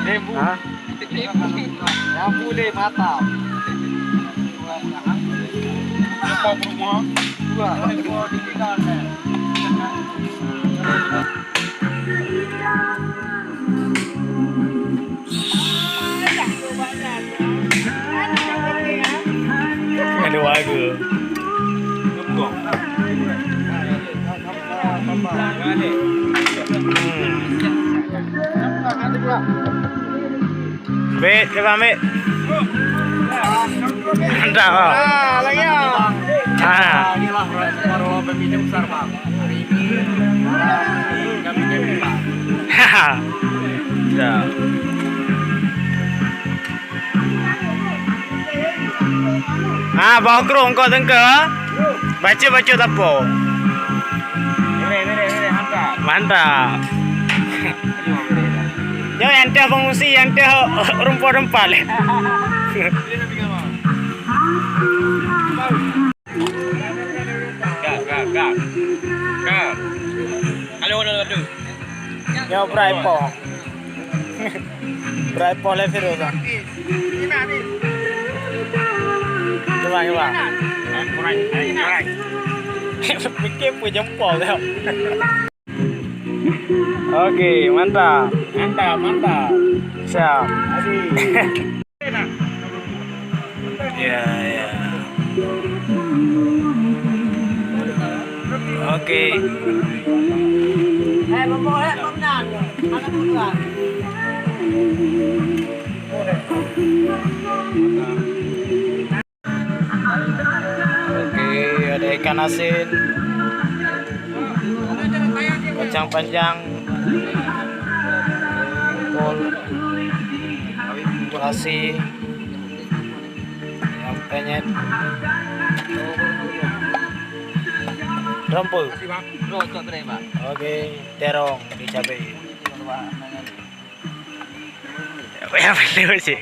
Lembu. Hah? Yang boleh matap. Apa rumah? Dua. Dua ditinggal. Ada lagu. Be, coba Be. Mantap. Oh. Lagi ya. Ah. Inilah baru pemimpin besar Bang. Hari ini kami Pak. Haha. Ya. Ah, bawa kerong kau tengke. Baca tapo. Mere, angkat. Mantap. Yo ente pengungsi, ente rumput-rumput le. Kak. Halo. Yo braipo. Braipo le Firoza. Coba. Kurang. Mikir punya jempol le. Oke, mantap. Mantap. Siap. Adik. Ya. Oke. Memboleh pemenang. Anak muda. Oke, ada ikan asin. Kacang panjang. Kol. Terasi. Yang penyet. Rempul. Rokok berapa? Oke, terong dicabai. Apa yang benar sih?